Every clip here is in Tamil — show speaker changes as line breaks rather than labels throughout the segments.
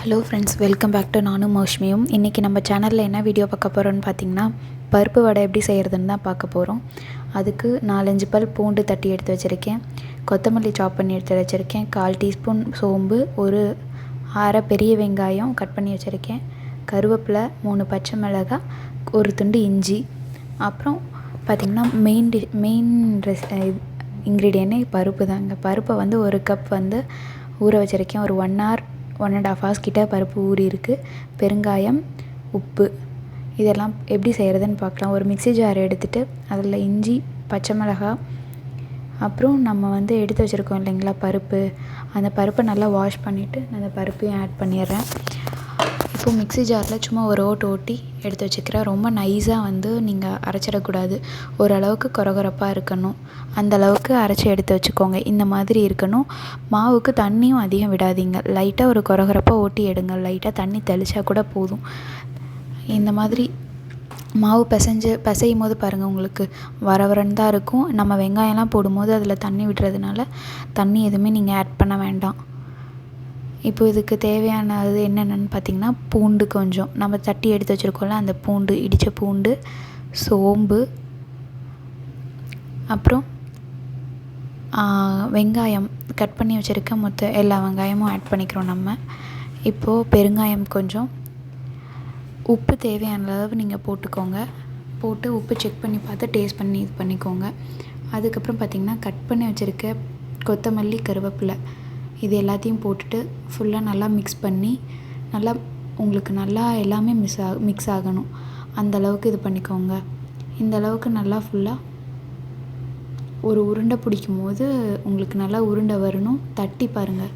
Hello friends, welcome back to நானும் மௌஷ்மியும். இன்றைக்கி நம்ம சேனலில் என்ன வீடியோ பார்க்க போகிறோன்னு பார்த்திங்கன்னா, பருப்பு வடை எப்படி செய்கிறதுன்னு தான் பார்க்க போகிறோம். அதுக்கு 4-5 பல் பூண்டு தட்டி எடுத்து வச்சுருக்கேன், கொத்தமல்லி சாப் பண்ணி எடுத்து வச்சுருக்கேன், 1/4 டீஸ்பூன் சோம்பு, ஒரு அரை பெரிய வெங்காயம் கட் பண்ணி வச்சுருக்கேன், கருவேப்பிலை, 3 பச்சை மிளகாய், ஒரு துண்டு இஞ்சி. அப்புறம் பார்த்திங்கன்னா மெயின் இன்க்ரீடியன்ட் பருப்பு தாங்க. பருப்பை வந்து ஒரு கப் வந்து ஊற வச்சுருக்கேன். ஒரு 1 hour 1.5 hours கிட்ட பருப்பு ஊறி இருக்குது. பெருங்காயம், உப்பு, இதெல்லாம் எப்படி செய்கிறதுன்னு பார்க்கலாம். ஒரு மிக்ஸி ஜார் எடுத்துகிட்டு அதில் இஞ்சி, பச்சை மிளகாய், அப்புறம் நம்ம வந்து எடுத்து வச்சுருக்கோம் இல்லைங்களா பருப்பு, அந்த பருப்பை நல்லா வாஷ் பண்ணிவிட்டு அந்த பருப்பையும் ஆட் பண்ணிடுறேன். இப்போது மிக்ஸி ஜாரில் சும்மா ஒரு ஓட்டி எடுத்து வச்சுக்கிறேன். ரொம்ப நைஸாக வந்து நீங்கள் அரைச்சிடக்கூடாது, ஓரளவுக்கு கொரகொரப்பாக இருக்கணும். அந்தளவுக்கு அரைச்சி எடுத்து வச்சுக்கோங்க. இந்த மாதிரி இருக்கணும். மாவுக்கு தண்ணியும் அதிகம் விடாதீங்க, லைட்டாக ஒரு கொரகொரப்பாக ஓட்டி எடுங்க. லைட்டாக தண்ணி தெளித்தா கூட போதும். இந்த மாதிரி மாவு பிசையும் போது பாருங்கள், உங்களுக்கு வரன்னு தான் இருக்கும். நம்ம வெங்காயம்லாம் போடும்போது அதில் தண்ணி விடுறதுனால தண்ணி எதுவுமே நீங்கள் ஆட் பண்ண வேண்டாம். இப்போ இதுக்கு தேவையானது என்னென்னு பார்த்திங்கன்னா, பூண்டு கொஞ்சம் நம்ம தட்டி எடுத்து வச்சுருக்கோம்ல, அந்த பூண்டு, இடித்த பூண்டு, சோம்பு, அப்புறம் வெங்காயம் கட் பண்ணி வச்சுருக்க மொத்த எல்லா வெங்காயமும் ஆட் பண்ணிக்கிறோம் நம்ம. இப்போது பெருங்காயம் கொஞ்சம், உப்பு தேவையான அளவு நீங்கள் போட்டுக்கோங்க. போட்டு உப்பு செக் பண்ணி பார்த்து டேஸ்ட் பண்ணி இது பண்ணிக்கோங்க. அதுக்கப்புறம் பார்த்திங்கன்னா, கட் பண்ணி வச்சுருக்க கொத்தமல்லி, கருவேப்பிலை, இது எல்லாத்தையும் போட்டுட்டு ஃபுல்லாக நல்லா மிக்ஸ் பண்ணி, நல்லா உங்களுக்கு நல்லா எல்லாமே மிக்ஸ் ஆகணும். அந்தளவுக்கு இது பண்ணிக்கோங்க. இந்தளவுக்கு நல்லா ஃபுல்லாக ஒரு உருண்டை பிடிக்கும் போது உங்களுக்கு நல்லா உருண்டை வரணும். தட்டி பாருங்கள்,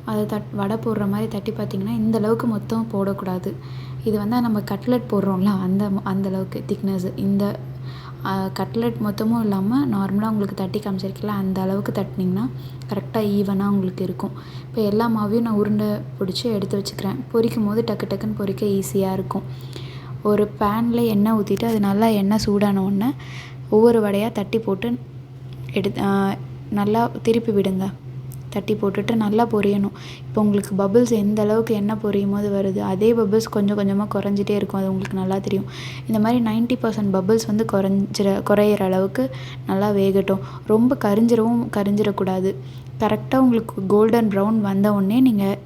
அதை வடை போடுற மாதிரி தட்டி பார்த்திங்கன்னா, இந்தளவுக்கு மொத்தம் போடக்கூடாது. இது வந்து நம்ம கட்லெட் போடுறோம்ல, அந்தளவுக்கு திக்னஸ். இந்த கட்லெட் மொத்தமும் இல்லாமல் நார்மலாக உங்களுக்கு தட்டி காமிச்சிருக்கல, அந்த அளவுக்கு தட்டினீங்கன்னா கரெக்டாக ஈவனாக உங்களுக்கு இருக்கும். இப்போ எல்லா மாவையும் நான் உருண்டை பிடிச்சி எடுத்து வச்சுக்கிறேன். பொரிக்கும் போது டக்குன்னு பொரிக்க ஈஸியாக இருக்கும். ஒரு பேனில் எண்ணெய் ஊற்றிட்டு அது நல்லா எண்ணெய் சூடான உடனே ஒவ்வொரு வடையாக தட்டி போட்டு நல்லா திருப்பி விடுங்க. தட்டி போட்டுட்டு நல்லா பொரியணும். இப்போ உங்களுக்கு பபிள்ஸ் எந்த அளவுக்கு எண்ணெய் பொரியும் போது வருது, அதே பபிள்ஸ் கொஞ்சம் கொஞ்சமாக குறைஞ்சிட்டே இருக்கும். அது உங்களுக்கு நல்லா தெரியும். இந்த மாதிரி 90% பபிள்ஸ் வந்து குறையிற அளவுக்கு நல்லா வேகட்டும். ரொம்ப கரிஞ்சிடக்கூடாது. கரெக்டாக உங்களுக்கு கோல்டன் ப்ரௌன் வந்த உடனே நீங்கள்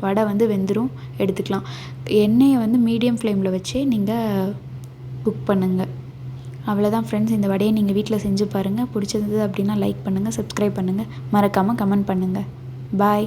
வடை வந்து வெந்துடும், எடுத்துக்கலாம். எண்ணெயை வந்து மீடியம் ஃப்ளேமில் வச்சு நீங்கள் குக் பண்ணுங்கள். அவ்வளோதான் ஃப்ரெண்ட்ஸ். இந்த வடையை நீங்கள் வீட்டில் செஞ்சு பாருங்கள். பிடிச்சிருந்தது அப்படின்னா லைக் பண்ணுங்கள், சப்ஸ்கிரைப் பண்ணுங்கள், மறக்காமல் கமெண்ட் பண்ணுங்கள். பாய்.